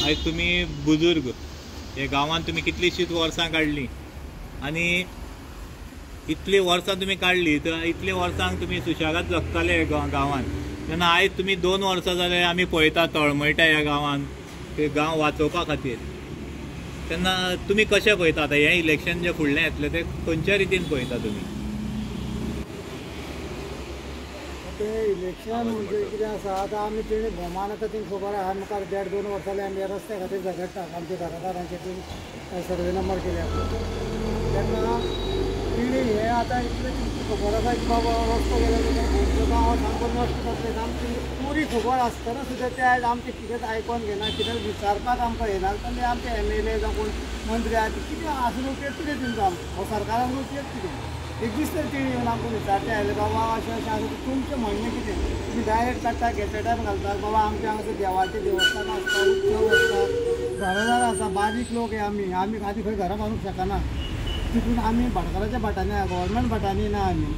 आज तुम्ही बुजुर्ग हे गांवांत तुम्ही कितलीशीच वर्सां काढली आणि इतली वर्सां तुम्ही काढली तर इतले वर्सांक तुम्ही सुशेगाद जगताले गांवांत तेन्ना आयज तुम्ही 2 वर्सां जाले आमी पळयता तळमळटा ह्या गांवांत ते गांव वाचोवपा खातीर तेन्ना तुम्ही कशें पळयता आतां हें इलेक्शन जे फुडलें येतलें ते खंयच्या रितीन पळयता तुम्ही? ते इलेक्शन म्हणजे कितें आसा आतां आमी तेणी भोवमान आतां ती खबर आहा मुखार 1.5-2 वर्सां जालीं आमी रस्त्या खातीर झगडटा आमच्या घरादारांचे ती सर्वे नंबर केल्या तेन्ना तेणी हें आतां इतलें खबर आसा की बाबा रस्तो गेलो गोंयचो गांव सामको नश्ट जातले सामकी पुरी खबर आसतना सुद्दां ते आयज आमचें कितेंच आयकोन घेना कितें विचारपाक आमकां येना आनी आमचे MLA जावं कोण मंत्री आहा ते कितें आसून उपयोग कितें तेंचो हो सरकारान उपयोग कितें एक दीस तर तेणी येवन आमकां विचारता आयले बाबा अशें अशें आसा तुमचें म्हणणें कितें तुमी डायरेक्ट काडटा गॅजेटार घालतात बाबा आमचें हांगासर देवाचें देवस्थान आसता उत्सव आसता घरादार आसा बारीक लोक हे आमी आदी खंय घरां बांदूंक शकना तितून आमी भाटकाराच्या भाटांनी गव्हर्मेंट भाटांनी ना आमी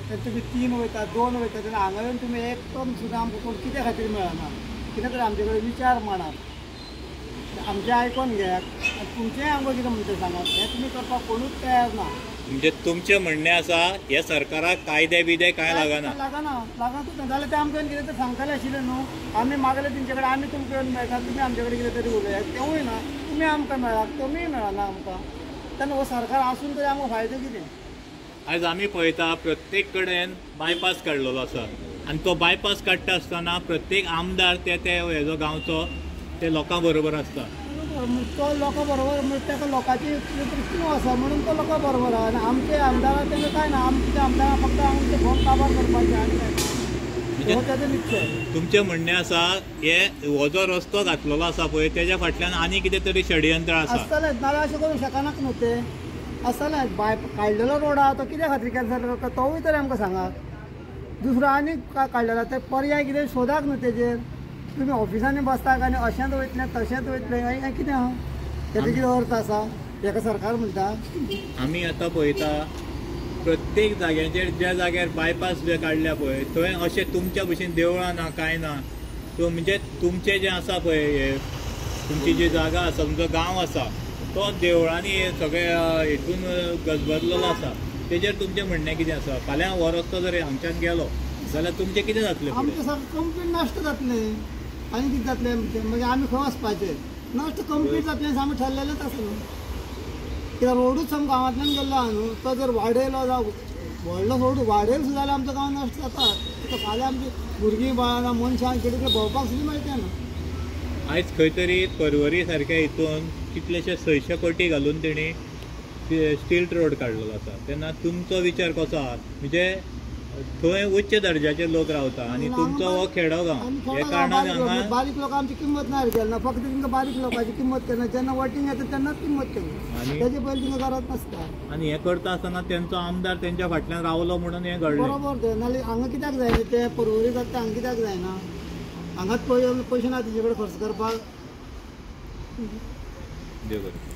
तर तुमी 3 वयता 2 वयता तेन्ना हांगा येवन तुमी एक टर्म सुद्दां आमकां कोण कित्या खातीर मेळना कितें तरी आमचे कडेन विचार मांडात आमचें आयकोन घेयात तुमचेंय आमकां कितें म्हणटा सांगात हें तुमी करपाक कोणूच तयार ना म्हणजे तुमचें म्हणणें आसा हे सरकाराक कायदे बिदे कांय लागना लागना जाल्यार ते आमकां कितें तर सांगताले आशिल्लें न्हू आमी मागले तेंचे कडेन आमी तुमकां मेळटा तुमी आमचे कडेन कितें तरी उलयात तेवूय ना तुमी आमकां मेळात तुमीय मेळना आमकां तेन्ना हो सरकार आसून तरी आमकां फायदो कितें? आयज आमी पळयता प्रत्येक कडेन बायपास काडलेलो आसा आनी तो बायपास काडटा आसतना प्रत्येक आमदार ते हेजो गांवचो ते लोकां बरोबर आसता तो लोकां बरोबर ताका लोकांची कितें आसा म्हणून तो लोकां बरोबर आहा आनी आमचे आमदाराक तेंका कांय ना आमच्या आमदाराक फक्त आमचे फोन काबार करपाचें आनी काय तेजो निश्चय तुमचें म्हणणें आसा हे हो जो रस्तो घातलेलो आसा पळय तेज्या फाटल्यान आनी कितें तरी षडयंत्र आसा आसतलेंच नाल्यार अशें करूंक शकनात न्हू ते आसतलेंच काडलेलो रोड आहा तो कित्या खातीर कॅन्सल करता तोवूय तरी आमकां सांगात दुसरो आनी काडलेलो ते पर्याय कितें सोदाक न्हू तेजेर तुमी ऑफिसांनी बसतात आनी अशेंच वयतले तशेंच वयतले हें कितें आहा तेजो कितें अर्थ आसा हेका सरकार म्हणटा आमी आतां पळयता प्रत्येक जाग्याचेर ज्या जाग्यार बायपास जे काडल्या पळय थंय अशें तुमच्या भशेन देवळां ना कांय ना तो म्हणजे तुमचें जें आसा पळय हे तुमची जी जागा आसा तुमचो गांव आसा तो देवळांनी सगळे हितून गजबजलेलो आसा तेजेर तुमचें म्हणणें कितें आसा? फाल्यां हो रस्तो जर हांगच्यान गेलो जाल्यार तुमचें कितें जातलें? आमचें सगळें कंप्लीट नश्ट जातलें आनी कितें जातलें मागीर आमी खंय वचपाचें नश्ट कंप्लीट जातलें आमी ठरलेलेंच आसा न्हू कित्याक रोडूच सामको गांवांतल्यान गेल्लो आहा न्हू तो जर वाडयलो जावं व्हडलो रोड वाडयलो सुद्दां जाल्यार आमचो गांव नश्ट जाता कित्याक फाल्यां आमची भुरगीं बाळां मनशां कितें कितें भोंवपाक सुद्दां मेळटा न्हू आयज खंय तरी परवरी सारक्या हितून कितलेशे 600 कोटी घालून तेणी स्टील रोड काडलेलो आसा तेन्ना तुमचो विचार कसो आहा? म्हणजे थंय उच्च दर्जाचे लोक रावता आनी तुमचो हो खेडोगांव हे कारणान हांगा बारीक लोकांची किंमत ना केन्ना फक्त तांकां बारीक लोकांची किंमत केन्ना जेन्ना वोटींग येता तेन्नाच किंमत केन्ना तेजे पयलीं तांकां गरज नासता आनी हें करता आसतना तेंचो आमदार तेंच्या फाटल्यान रावलो म्हणून हें घडलें बरोबर तें नाल्यार हांगा कित्याक जाय ते परवरी जाता हांगा कित्याक जायना हांगाच पयशे ना तेजे कडेन खर्च करपाक देव बरें